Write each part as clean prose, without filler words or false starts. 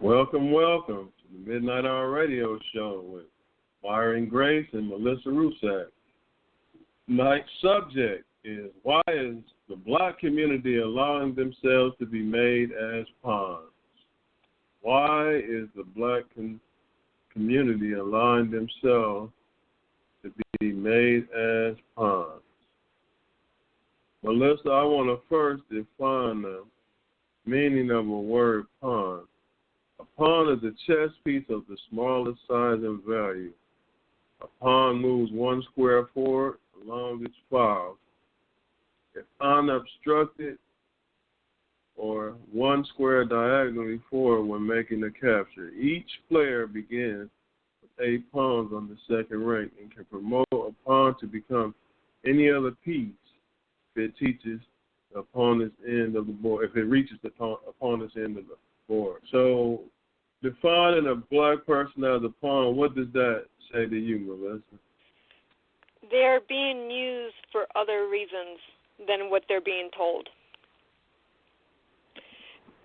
Welcome, welcome to the Midnight Hour Radio Show with Myron Grace and M.L.Ruscsak. Tonight's subject is why is the black community allowing themselves to be made as pawns? Why is the black community allowing themselves to be made as pawns? Melissa, I want to first define the meaning of a word pawn. A pawn is a chess piece of the smallest size and value. A pawn moves one square forward along its file. If unobstructed, or one square diagonally forward when making a capture. Each player begins with 8 pawns on the second rank and can promote a pawn to become any other piece if it teaches the opponent's end of the board, if it reaches the opponent's end of the board. So, defining a black person as a pawn, what does that say to you, Melissa? They're being used for other reasons than what they're being told.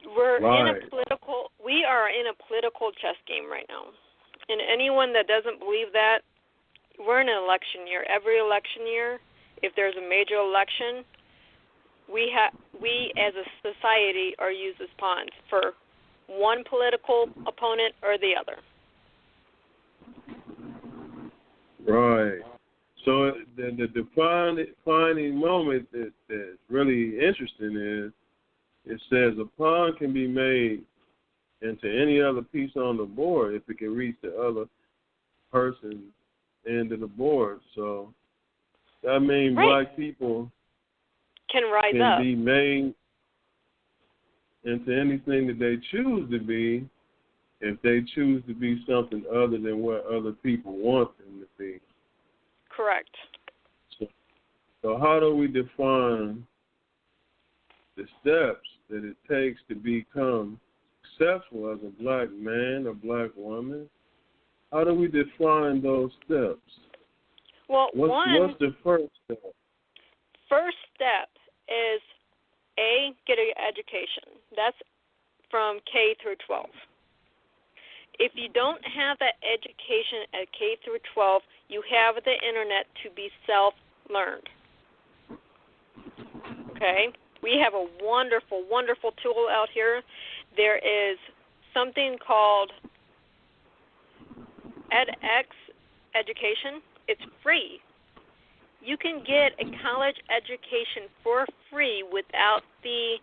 We are in a political chess game right now. And anyone that doesn't believe that, we're in an election year. Every election year, if there's a major election, we as a society are used as pawns for one political opponent or the other. Right. So the defining moment that's really interesting is it says a pawn can be made into any other piece on the board if it can reach the other person's end of the board. So that means black people can rise up, be made into anything that they choose to be if they choose to be something other than what other people want them to be. Correct. So how do we define the steps that it takes to become successful as a black man or black woman? How do we define those steps? Well, what's the first step? First step is get an education. That's from K through 12. If you don't have that education at K through 12, you have the internet to be self-learned. Okay? We have a wonderful, wonderful tool out here. There is something called edX education. It's free. You can get a college education for free without the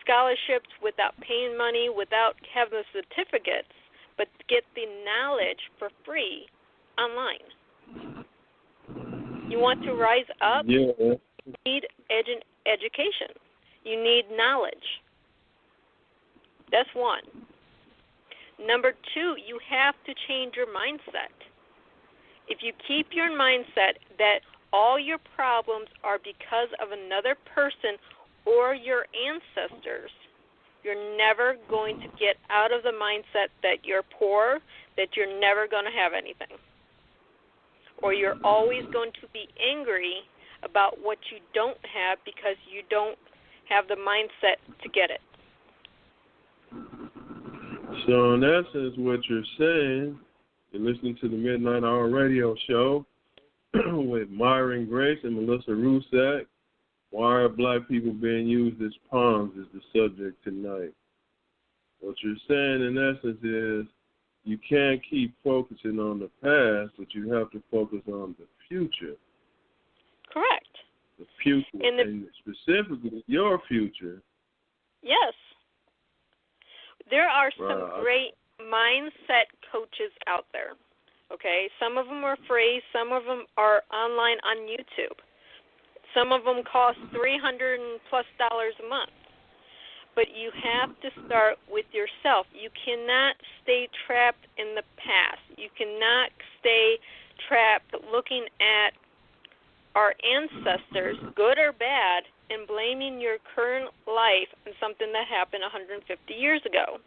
scholarships, without paying money, without having the certificates, but get the knowledge for free online. You want to rise up? Yeah. You need education. You need knowledge. That's one. Number 2, you have to change your mindset. If you keep your mindset that all your problems are because of another person or your ancestors, you're never going to get out of the mindset that you're poor, that you're never going to have anything. Or you're always going to be angry about what you don't have because you don't have the mindset to get it. So in essence, what you're saying, you're listening to the Midnight Hour Radio Show with Myron Grace and M.L.Ruscsak. Why are black people being used as pawns is the subject tonight. What you're saying in essence is you can't keep focusing on the past, but you have to focus on the future. Correct. The future, and specifically your future. Yes. There are some great mindset coaches out there. Okay, some of them are free, some of them are online on YouTube. Some of them cost $300+ a month. But you have to start with yourself. You cannot stay trapped in the past. You cannot stay trapped looking at our ancestors, good or bad, and blaming your current life on something that happened 150 years ago.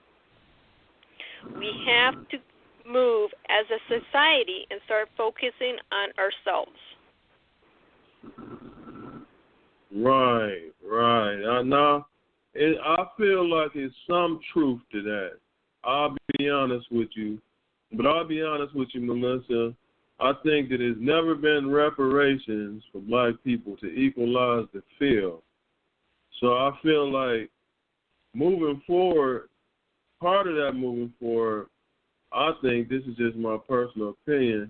We have to move as a society and start focusing on ourselves. Right. Now, I feel like there's some truth to that. I'll be honest with you. But I'll be honest with you, Melissa. I think that it's never been reparations for black people to equalize the field. So I feel like moving forward, part of that moving forward, I think, this is just my personal opinion,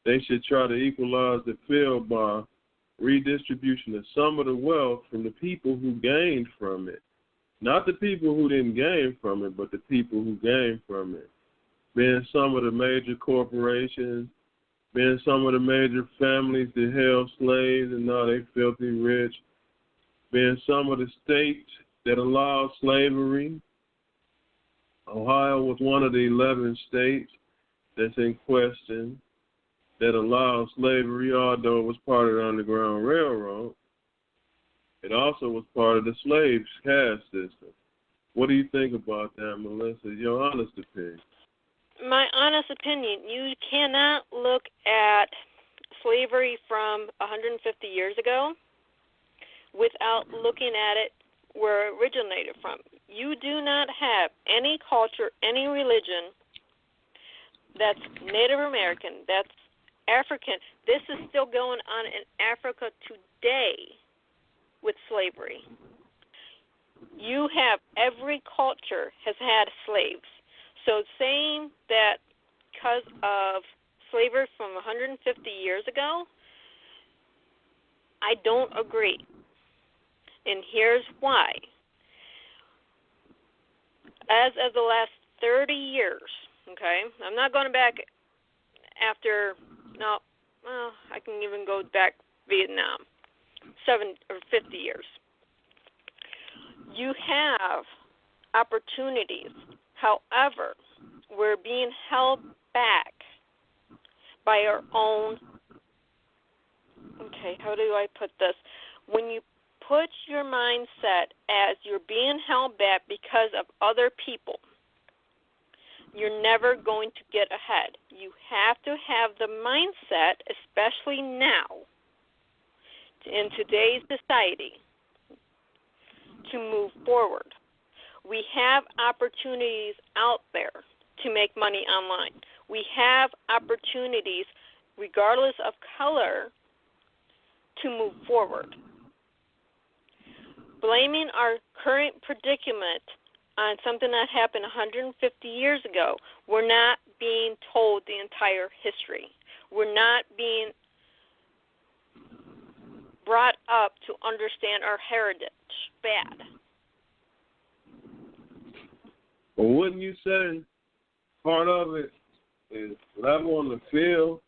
they should try to equalize the field by redistribution of some of the wealth from the people who gained from it. Not the people who didn't gain from it, but the people who gained from it. Being some of the major corporations, being some of the major families that held slaves and now they filthy rich, being some of the states that allowed slavery. Ohio was one of the 11 states that's in question that allowed slavery, although it was part of the Underground Railroad. It also was part of the slave caste system. What do you think about that, Melissa? Your honest opinion. My honest opinion, you cannot look at slavery from 150 years ago without looking at it where it originated from. You do not have any culture, any religion that's Native American, that's African. This is still going on in Africa today with slavery. You have, every culture has had slaves. So saying that because of slavery from 150 years ago, I don't agree. And here's why. As of the last 30 years, okay, I'm not going back after, no, well, I can even go back Vietnam, 7 or 50 years. You have opportunities. However, we're being held back by our own, okay, how do I put this? When you put your mindset as you're being held back because of other people, you're never going to get ahead. You have to have the mindset, especially now, in today's society, to move forward. We have opportunities out there to make money online. We have opportunities, regardless of color, to move forward. Blaming our current predicament on something that happened 150 years ago, we're not being told the entire history. We're not being brought up to understand our heritage. Bad. Well, wouldn't you say part of it is level on the field?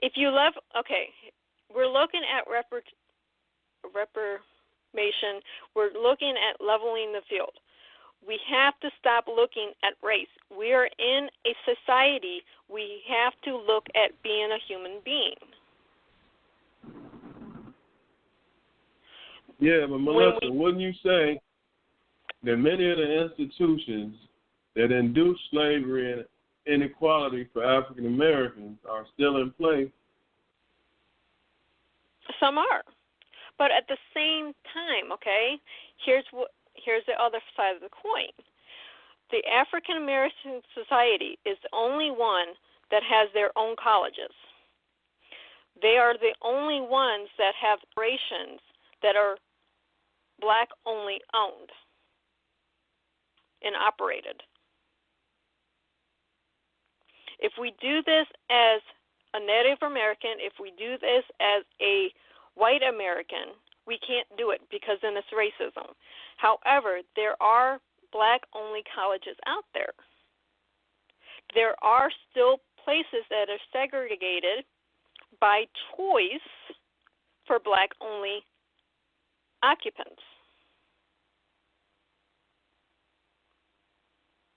If you level, okay, we're looking at reformation. We're looking at leveling the field. We have to stop looking at race. We are in a society. We have to look at being a human being. Yeah, but Melissa, wouldn't you say that many of the institutions that induced slavery and inequality for African Americans are still in place? Some are. But at the same time, okay, here's the other side of the coin. The African American society is the only one that has their own colleges. They are the only ones that have reparations that are black-only owned and operated. If we do this as a Native American, if we do this as a white American, we can't do it because then it's racism. However, there are black-only colleges out there. There are still places that are segregated by choice for black-only occupants.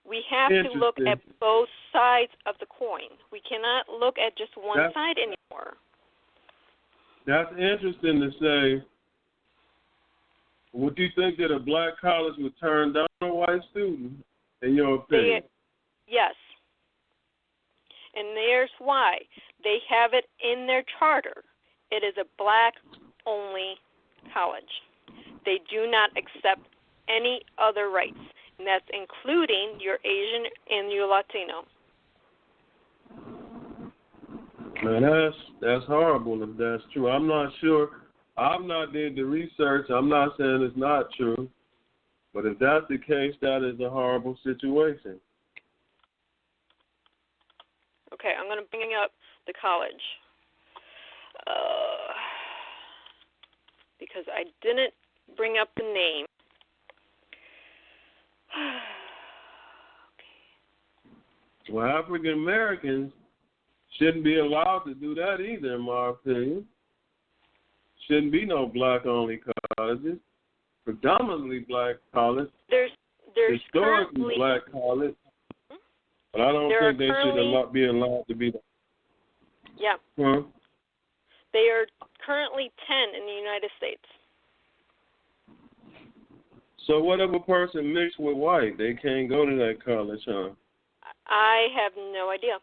We have to look at both sides of the coin. We cannot look at just one side anymore. That's interesting to say. Would you think that a black college would turn down a white student, in your opinion? Yes. And there's why. They have it in their charter. It is a black-only college. They do not accept any other rights, and that's including your Asian and your Latino. Man, that's horrible if that's true. I'm not sure. I've not did the research. I'm not saying it's not true. But if that's the case, that is a horrible situation. Okay, I'm going to bring up the college. Because I didn't bring up the name. Okay. Well, African Americans shouldn't be allowed to do that either, in my opinion. Shouldn't be no black-only colleges. Predominantly black college. There's historically black college. But I don't think they should be allowed to be there. Yeah. Huh? They are currently 10 in the United States. So what if a person mixed with white? They can't go to that college, huh? I have no idea.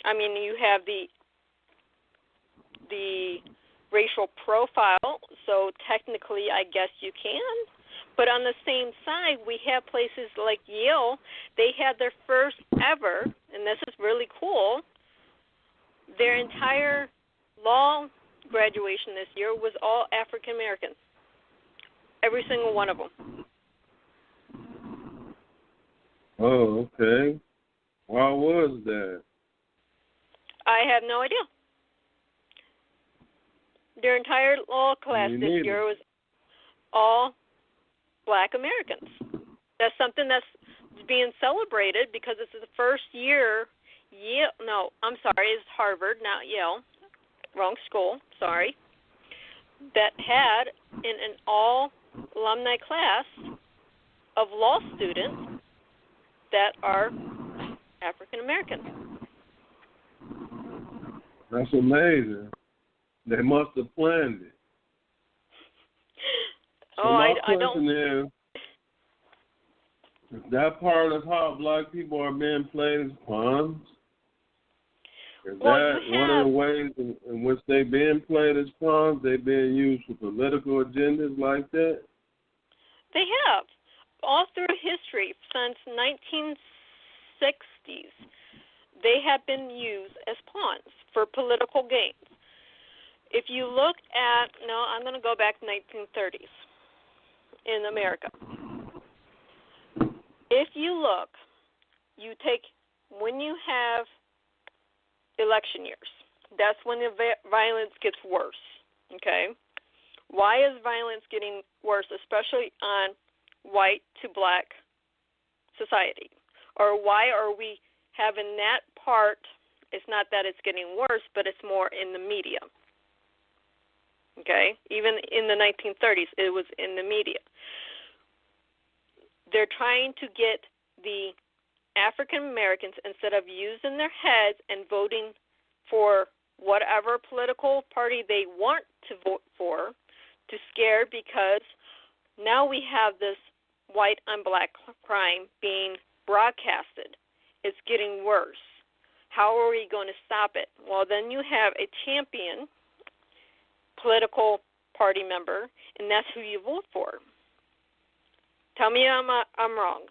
I mean, you have the racial profile, so technically I guess you can. But on the same side, we have places like Yale. They had their first ever, and this is really cool, their entire law graduation this year was all African American. Every single one of them. Oh, okay. Why was that? I have no idea. Their entire law class this year was all black Americans. That's something that's being celebrated because it's the first year it's Harvard, not Yale. Wrong school, sorry. That had an all alumni class of law students that are African American. That's amazing. They must have planned it. So my question is that part of how black people are being played as pawns? Is that one of the ways in which they're being played as pawns? They're being used for political agendas like that? They have. All through history, since 1960s, they have been used as pawns for political gains. If you look at, I'm going to go back to 1930s in America. If you look, when you have election years, that's when the violence gets worse, okay? Why is violence getting worse, especially on white to black society? Or why are we having that part? It's not that it's getting worse, but it's more in the media. Okay? Even in the 1930s, it was in the media. They're trying to get the African Americans, instead of using their heads and voting for whatever political party they want to vote for, to scare, because now we have this white on black crime being broadcasted. It's getting worse. How are we going to stop it? Well, then you have a champion political party member, and that's who you vote for. Tell me I'm wrong.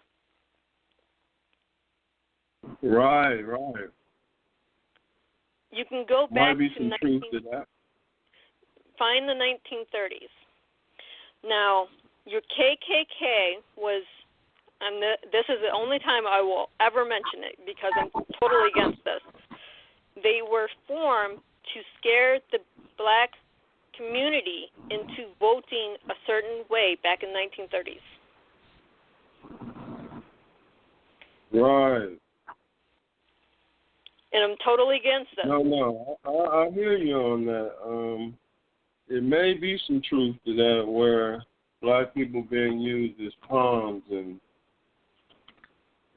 Right. You can go back Might be some truth to that. Find the 1930s. Now, your KKK was, and this is the only time I will ever mention it because I'm totally against this. They were formed to scare the black community into voting a certain way back in the 1930s. Right. And I'm totally against it. No, I hear you on that. It may be some truth to that, where black people being used as pawns and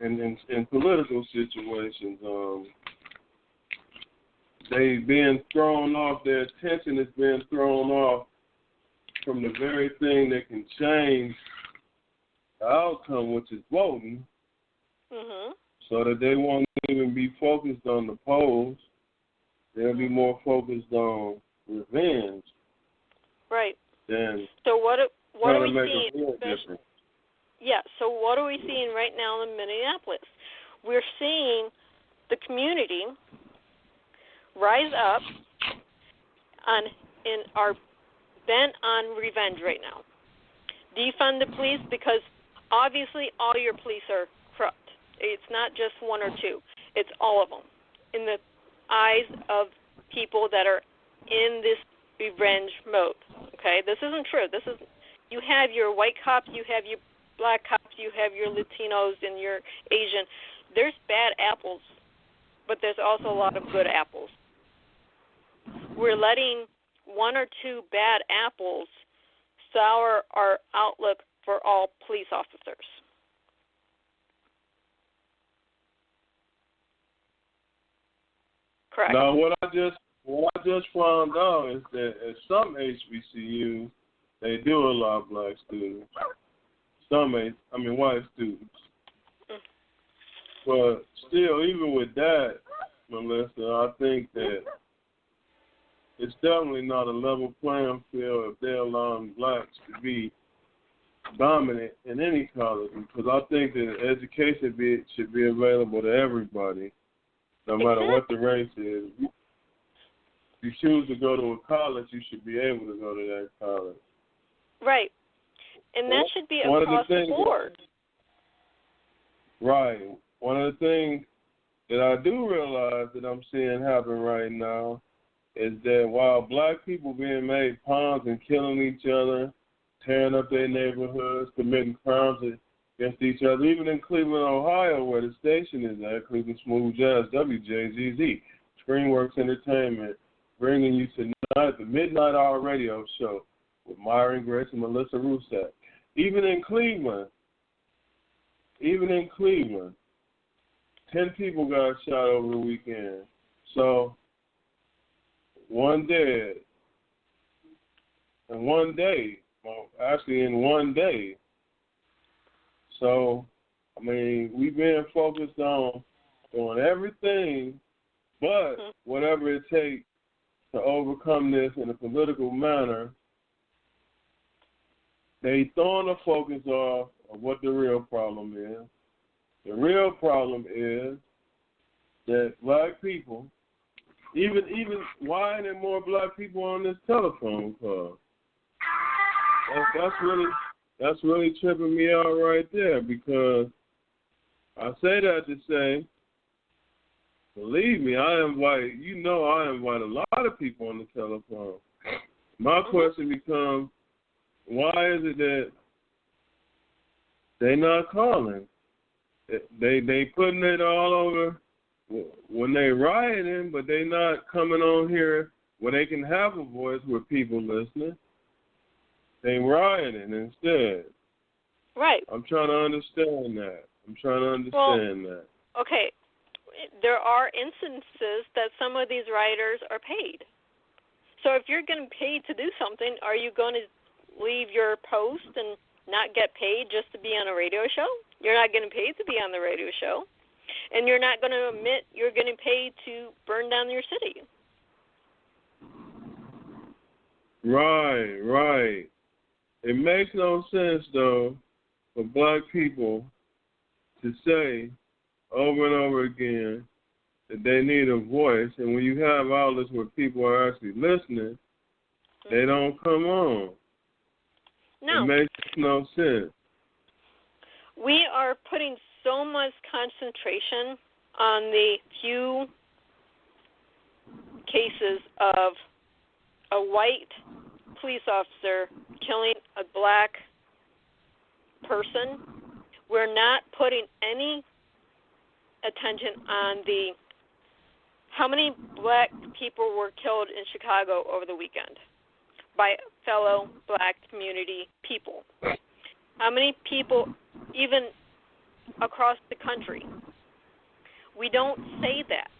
in political situations. They being thrown off. Their attention is being thrown off from the very thing that can change the outcome, which is voting. Mm-hmm. So that they won't even be focused on the polls. They'll be more focused on revenge. Right. Then so what what are we seeing? Yeah, so what are we seeing right now in Minneapolis? We're seeing the community rise up and are bent on revenge right now. Defund the police, because obviously all your police are corrupt. It's not just one or two. It's all of them. In the eyes of people that are in this revenge mode. Okay? This isn't true. You have your white cops, you have your black cops, you have your Latinos and your Asian. There's bad apples, but there's also a lot of good apples. We're letting one or two bad apples sour our outlook for all police officers. Correct. Now, what I just found out is that at some HBCUs, they do allow black students. White students. But still, even with that, Melissa, I think that it's definitely not a level playing field if they're allowing blacks to be dominant in any college. Because I think that education should be available to everybody, no matter what the race is. If you choose to go to a college, you should be able to go to that college. Right. And that should be across the board. Right. One of the things that I do realize that I'm seeing happen right now is that while black people being made pawns and killing each other, tearing up their neighborhoods, committing crimes against each other, even in Cleveland, Ohio, where the station is at, Cleveland Smooth Jazz, WJZZ, Screenworks Entertainment, bringing you tonight the Midnight Hour radio show with Myron, Grace, and M.L.Ruscsak. Even in Cleveland, 10 people got shot over the weekend. So, one dead. In one day. So, we've been focused on doing everything but whatever it takes to overcome this in a political manner. They throwing the focus off of what the real problem is. The real problem is that black people, even why aren't there more black people on this telephone call? That's really tripping me out right there, because I say that to say, believe me, I invite a lot of people on the telephone. My question becomes, why is it that they're not calling? They putting it all over when they rioting, but they not coming on here where they can have a voice with people listening. They rioting instead. Right. I'm trying to understand that. Okay. There are instances that some of these rioters are paid. So if you're getting paid to do something, are you going to leave your post and not get paid just to be on a radio show? You're not getting paid to be on the radio show. And you're not going to admit you're getting paid to burn down your city. Right. It makes no sense, though, for black people to say over and over again that they need a voice, and when you have outlets where people are actually listening, they don't come on. No. It makes no sense. We are putting so much concentration on the few cases of a white police officer killing a black person. We're not putting any attention on how many black people were killed in Chicago over the weekend by fellow black community people. How many people, even across the country? We don't say that.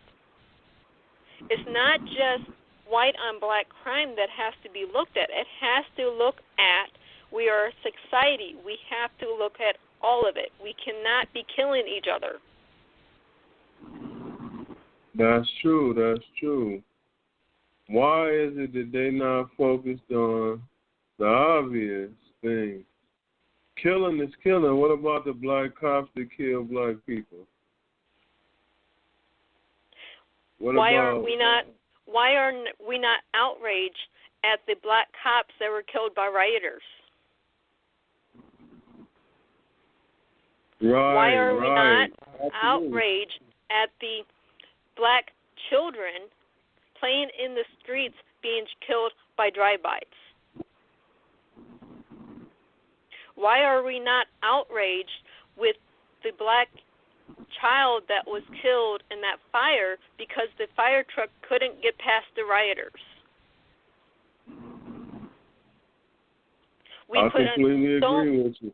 It's not just white on black crime that has to be looked at. It has to look at, we are a society. We have to look at all of it. We cannot be killing each other. That's true. Why is it that they're not focused on the obvious? things. Killing is killing. What about the black cops that kill black people? Why are we not outraged at the black cops that were killed by rioters? Right, why are we not Absolutely. outraged at the black children playing in the streets being killed by drive-bys? Why are we not outraged with the black child that was killed in that fire because the fire truck couldn't get past the rioters? I completely agree with you.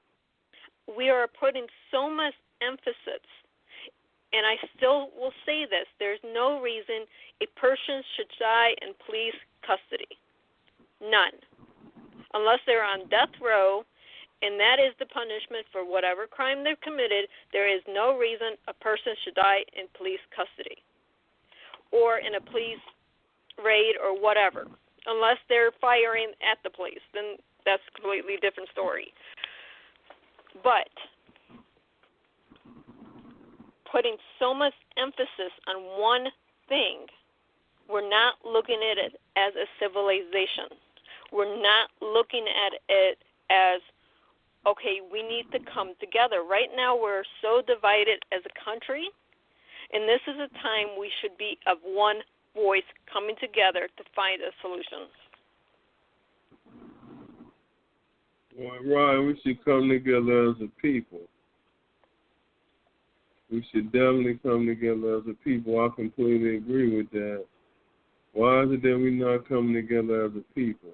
We are putting so much emphasis, and I still will say this, there's no reason a person should die in police custody. None. Unless they're on death row, and that is the punishment for whatever crime they've committed, there is no reason a person should die in police custody or in a police raid or whatever. Unless they're firing at the police, then that's a completely different story. But putting so much emphasis on one thing, we're not looking at it as a civilization. We're not looking at it as, okay, we need to come together. Right now we're so divided as a country, and this is a time we should be of one voice coming together to find a solution. Well, right, we should come together as a people. We should definitely come together as a people. I completely agree with that. Why is it that we're not coming together as a people?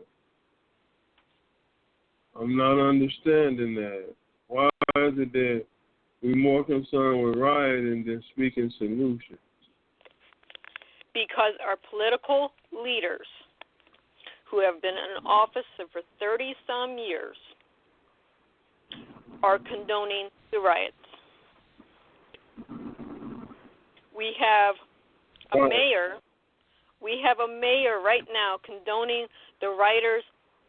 I'm not understanding that. Why is it that we're more concerned with rioting than speaking solutions? Because our political leaders who have been in office for 30-some years are condoning the riots. We have a mayor. We have a mayor right now condoning the rioters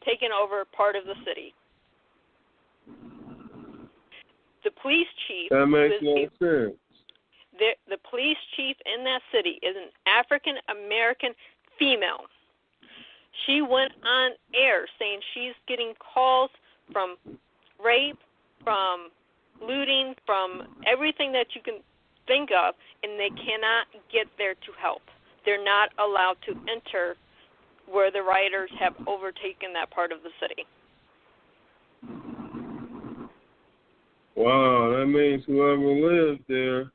taking over part of the city. The police chief. That makes no sense. The police chief in that city is an African American female. She went on air saying she's getting calls from rape, from looting, from everything that you can think of, and they cannot get there to help. They're not allowed to enter where the rioters have overtaken that part of the city. Wow, that means whoever lives there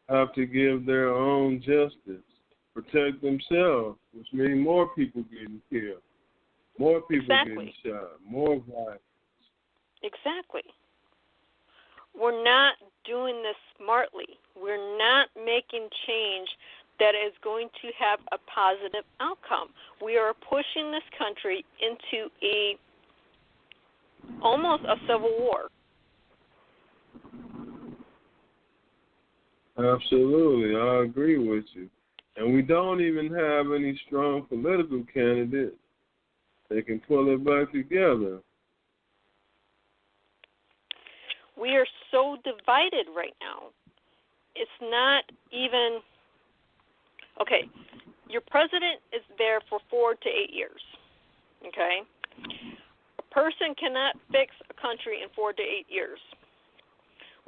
have to give their own justice, protect themselves, which means more people getting killed, more people getting shot, more violence. Exactly. We're not doing this smartly. We're not making change that is going to have a positive outcome. We are pushing this country into almost a civil war. Absolutely, I agree with you. And we don't even have any strong political candidates that can pull it back together. We are so divided right now. It's not even... Okay, your president is there for 4 to 8 years, okay? A person cannot fix a country in 4 to 8 years.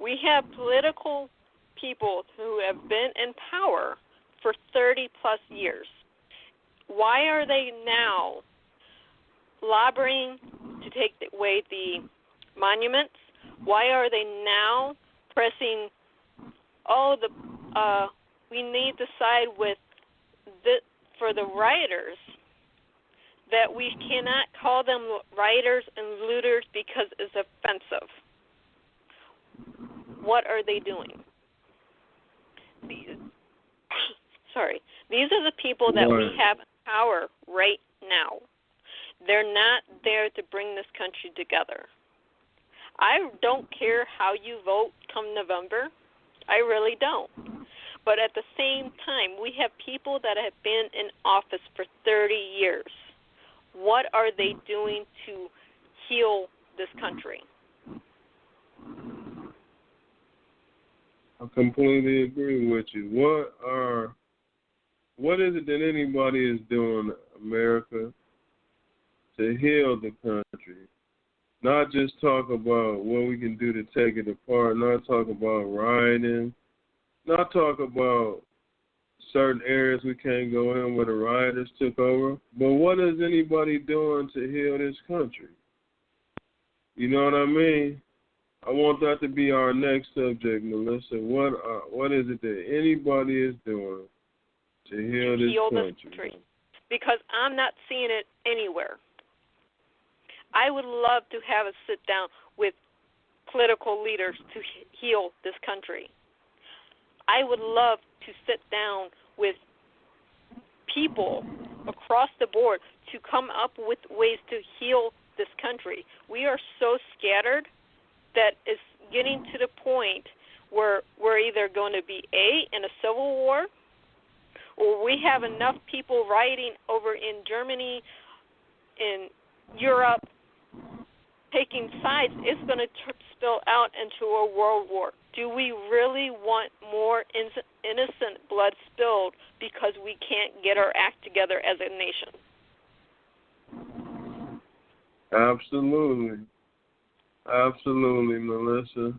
We have political people who have been in power for 30-plus years. Why are they now lobbying to take away the monuments? Why are they now pressing, we need to side with for the rioters, that we cannot call them rioters and looters because it's offensive? What are they doing? These are the people that we have in power right now. They're not there to bring this country together. I don't care how you vote come November. I really don't. But at the same time, we have people that have been in office for 30 years. What are they doing to heal this country. I completely agree with you. What is it that anybody is doing, America, to heal the country? Not just talk about what we can do to take it apart, not talk about rioting, not talk about certain areas we can't go in where the rioters took over, but what is anybody doing to heal this country? You know what I mean? I want that to be our next subject, Melissa. What is it that anybody is doing to heal this country? Because I'm not seeing it anywhere. I would love to have a sit down with political leaders to heal this country. I would love to sit down with people across the board to come up with ways to heal this country. We are so scattered that it's getting to the point where we're either going to be in a civil war, or we have enough people rioting over in Germany, in Europe, taking sides. It's going to spill out into a world war. Do we really want more innocent blood spilled because we can't get our act together as a nation? Absolutely. Absolutely, Melissa.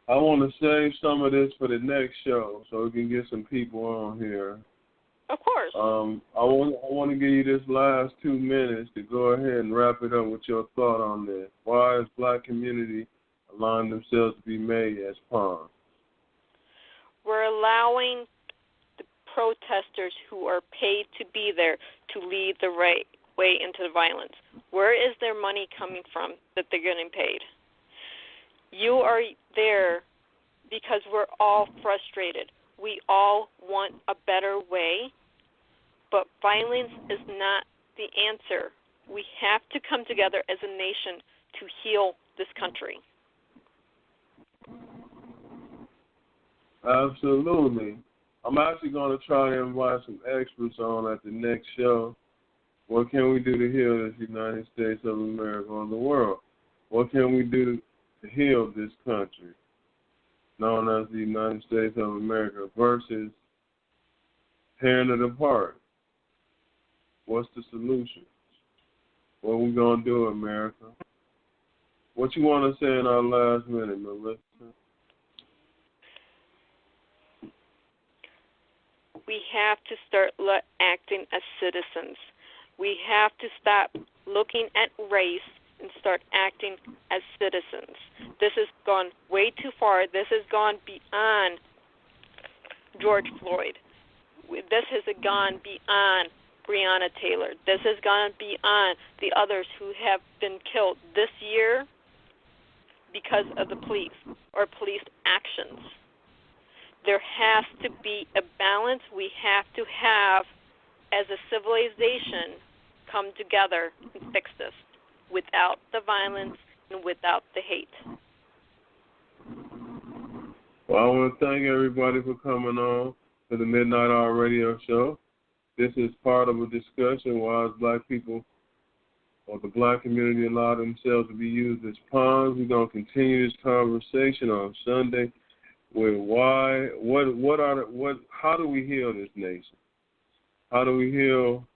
I want to save some of this for the next show so we can get some people on here. Of course. I want to give you this last 2 minutes to go ahead and wrap it up with your thought on this. Why is black community allowing themselves to be made as pawns? We're allowing the protesters who are paid to be there to lead the right way into the violence. Where is their money coming from that they're getting paid? You are there because we're all frustrated. We all want a better way, but violence is not the answer. We have to come together as a nation to heal this country. Absolutely. I'm actually going to try to invite some experts on at the next show. What can we do to heal this United States of America or the world? What can we do to heal this country, known as the United States of America, versus tearing it apart? What's the solution? What are we going to do, America? What you want to say in our last minute, Melissa? We have to start acting as citizens. We have to stop looking at race and start acting as citizens. This has gone way too far. This has gone beyond George Floyd. This has gone beyond Breonna Taylor. This has gone beyond the others who have been killed this year because of the police or police actions. There has to be a balance. We have to have, as a civilization, come together and fix this without the violence and without the hate. Well, I want to thank everybody for coming on to the Midnight Hour Radio Show. This is part of a discussion why black people or the black community allow themselves to be used as pawns. We're going to continue this conversation on Sunday with how do we heal this nation? How do we heal?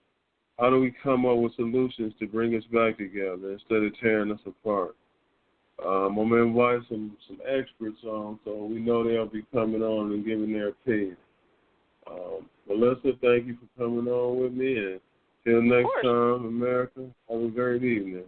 How do we come up with solutions to bring us back together instead of tearing us apart? I'm going to invite some experts on so we know they'll be coming on and giving their opinion. Melissa, thank you for coming on with me. And till next time, America, have a great evening.